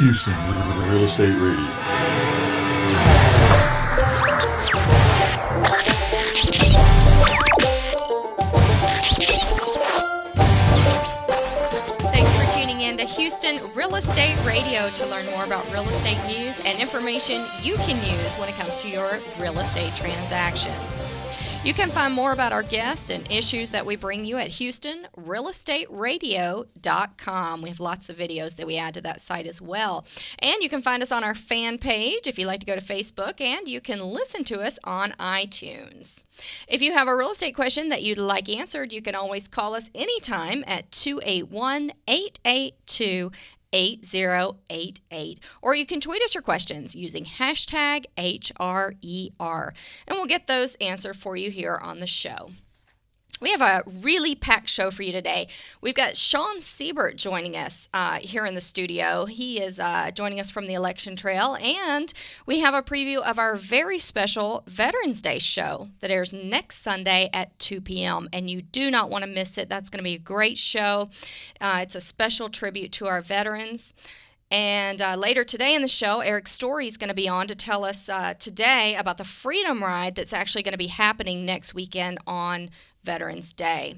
Houston Real Estate Radio. Thanks for tuning in to Houston Real Estate Radio to learn more about real estate news and information you can use when it comes to your real estate transactions. You can find more about our guests and issues that we bring you at HoustonRealEstateRadio.com. We have lots of videos that we add to that site as well. And you can find us on our fan page if you like to go to Facebook, and you can listen to us on iTunes. If you have a real estate question that you'd like answered, you can always call us anytime at 281-882-8088, or you can tweet us your questions using hashtag HRER, and we'll get those answered for you here on the show. We have a really packed show for you today. We've got Sean Siebert joining us here in the studio. He is joining us from the Election Trail, and we have a preview of our very special Veterans Day show that airs next Sunday at 2 p.m., and you do not want to miss it. That's going to be a great show. It's a special tribute to our veterans. And later today in the show, Eric Story is going to be on to tell us today about the Freedom Ride that's actually going to be happening next weekend on Veterans Day.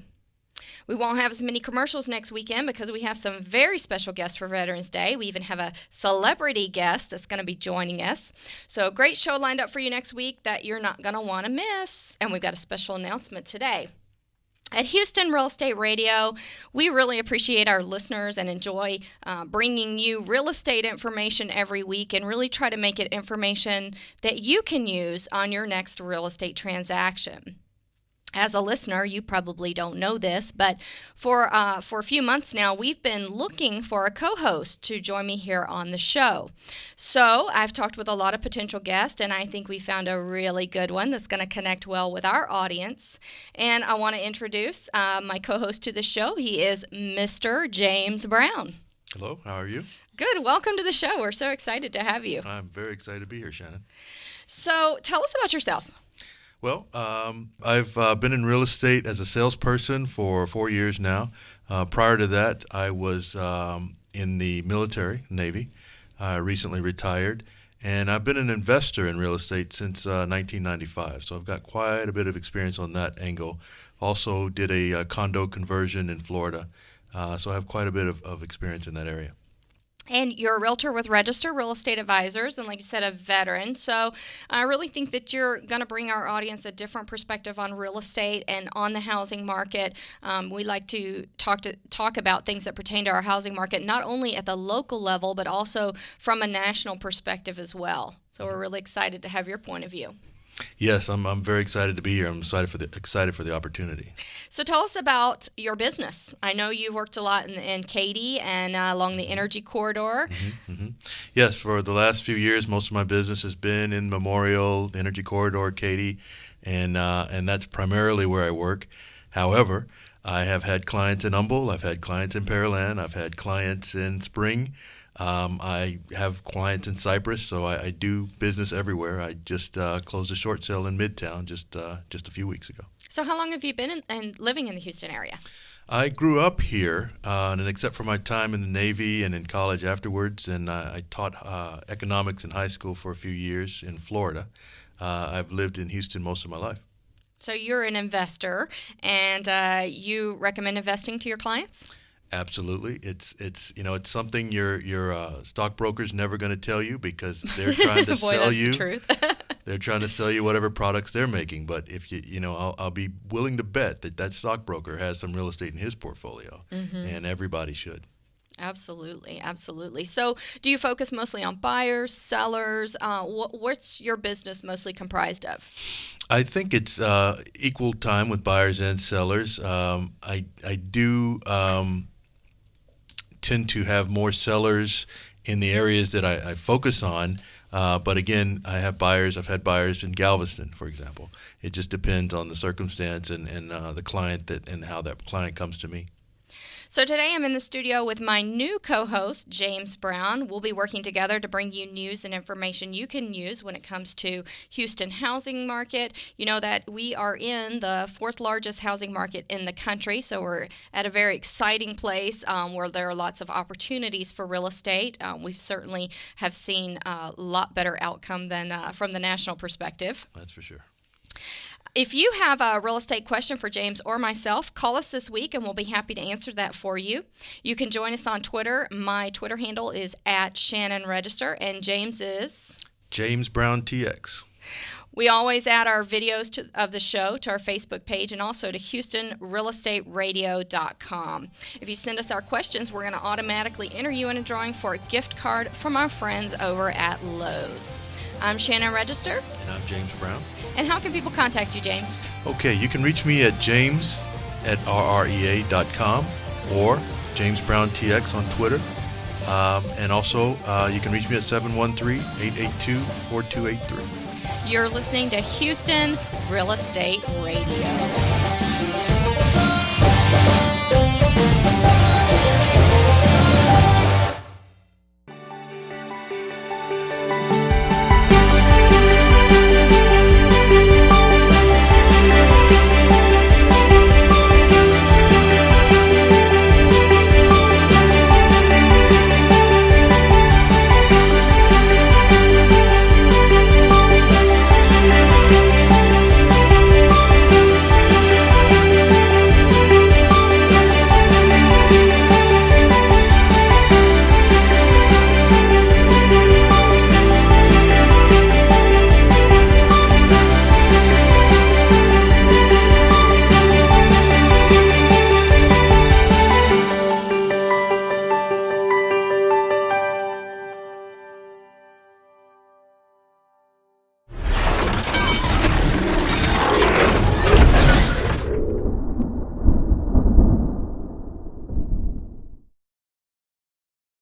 We won't have as many commercials next weekend because we have some very special guests for Veterans Day. We even have a celebrity guest that's going to be joining us. So great show lined up for you next week that you're not going to want to miss. And we've got a special announcement today. At Houston Real Estate Radio, we really appreciate our listeners and enjoy bringing you real estate information every week, and really try to make it information that you can use on your next real estate transaction. As a listener, you probably don't know this, but for a few months now, we've been looking for a co-host to join me here on the show. So I've talked with a lot of potential guests, and I think we found a really good one that's going to connect well with our audience. And I want to introduce my co-host to the show. He is Mr. James Brown. Hello, how are you? Good. Welcome to the show. We're so excited to have you. I'm very excited to be here, Shannon. So tell us about yourself. Well, I've been in real estate as a salesperson for 4 years now. Prior to that, I was in the military, Navy. I recently retired, and I've been an investor in real estate since 1995. So I've got quite a bit of experience on that angle. Also did a condo conversion in Florida, so I have quite a bit of experience in that area. And you're a realtor with Register Real Estate Advisors, and like you said, a veteran. So I really think that you're going to bring our audience a different perspective on real estate and on the housing market. We like to talk about things that pertain to our housing market, not only at the local level, but also from a national perspective as well. So we're really excited to have your point of view. Yes, I'm very excited to be here. I'm excited for the opportunity. So tell us about your business. I know you've worked a lot in Katy and along the energy corridor. Mm-hmm, mm-hmm. Yes, for the last few years, most of my business has been in Memorial, the energy corridor, Katy, and that's primarily where I work. However, I have had clients in Humble, I've had clients in Pearland, I've had clients in Spring. I have clients in Cypress, so I do business everywhere. I just closed a short sale in Midtown just a few weeks ago. So how long have you been living in the Houston area? I grew up here, and except for my time in the Navy and in college afterwards, and I taught economics in high school for a few years in Florida. I've lived in Houston most of my life. So you're an investor, and you recommend investing to your clients? Absolutely. It's something your stockbroker's never going to tell you, because they're trying to Boy, sell that's you. The truth. They're trying to sell you whatever products they're making. But if I'll be willing to bet that stockbroker has some real estate in his portfolio, and everybody should. Absolutely, absolutely. So do you focus mostly on buyers, sellers? What's your business mostly comprised of? I think it's equal time with buyers and sellers. I do tend to have more sellers in the areas that I focus on. But again, I've had buyers in Galveston, for example. It just depends on the circumstance and the client and how that client comes to me. So today I'm in the studio with my new co-host, James Brown. We'll be working together to bring you news and information you can use when it comes to Houston housing market. You know that we are in the fourth largest housing market in the country, so we're at a very exciting place where there are lots of opportunities for real estate. We certainly have seen a lot better outcome than from the national perspective. That's for sure. If you have a real estate question for James or myself, call us this week and we'll be happy to answer that for you. You can join us on Twitter. My Twitter handle is @ShannonRegister and James is? James Brown TX. We always add our videos of the show to our Facebook page and also to HoustonRealEstateRadio.com. If you send us our questions, we're going to automatically enter you in a drawing for a gift card from our friends over at Lowe's. I'm Shannon Register. And I'm James Brown. And how can people contact you, James? Okay, you can reach me at james@rrea.com or James Brown TX on Twitter. And also, you can reach me at 713-882-4283. You're listening to Houston Real Estate Radio.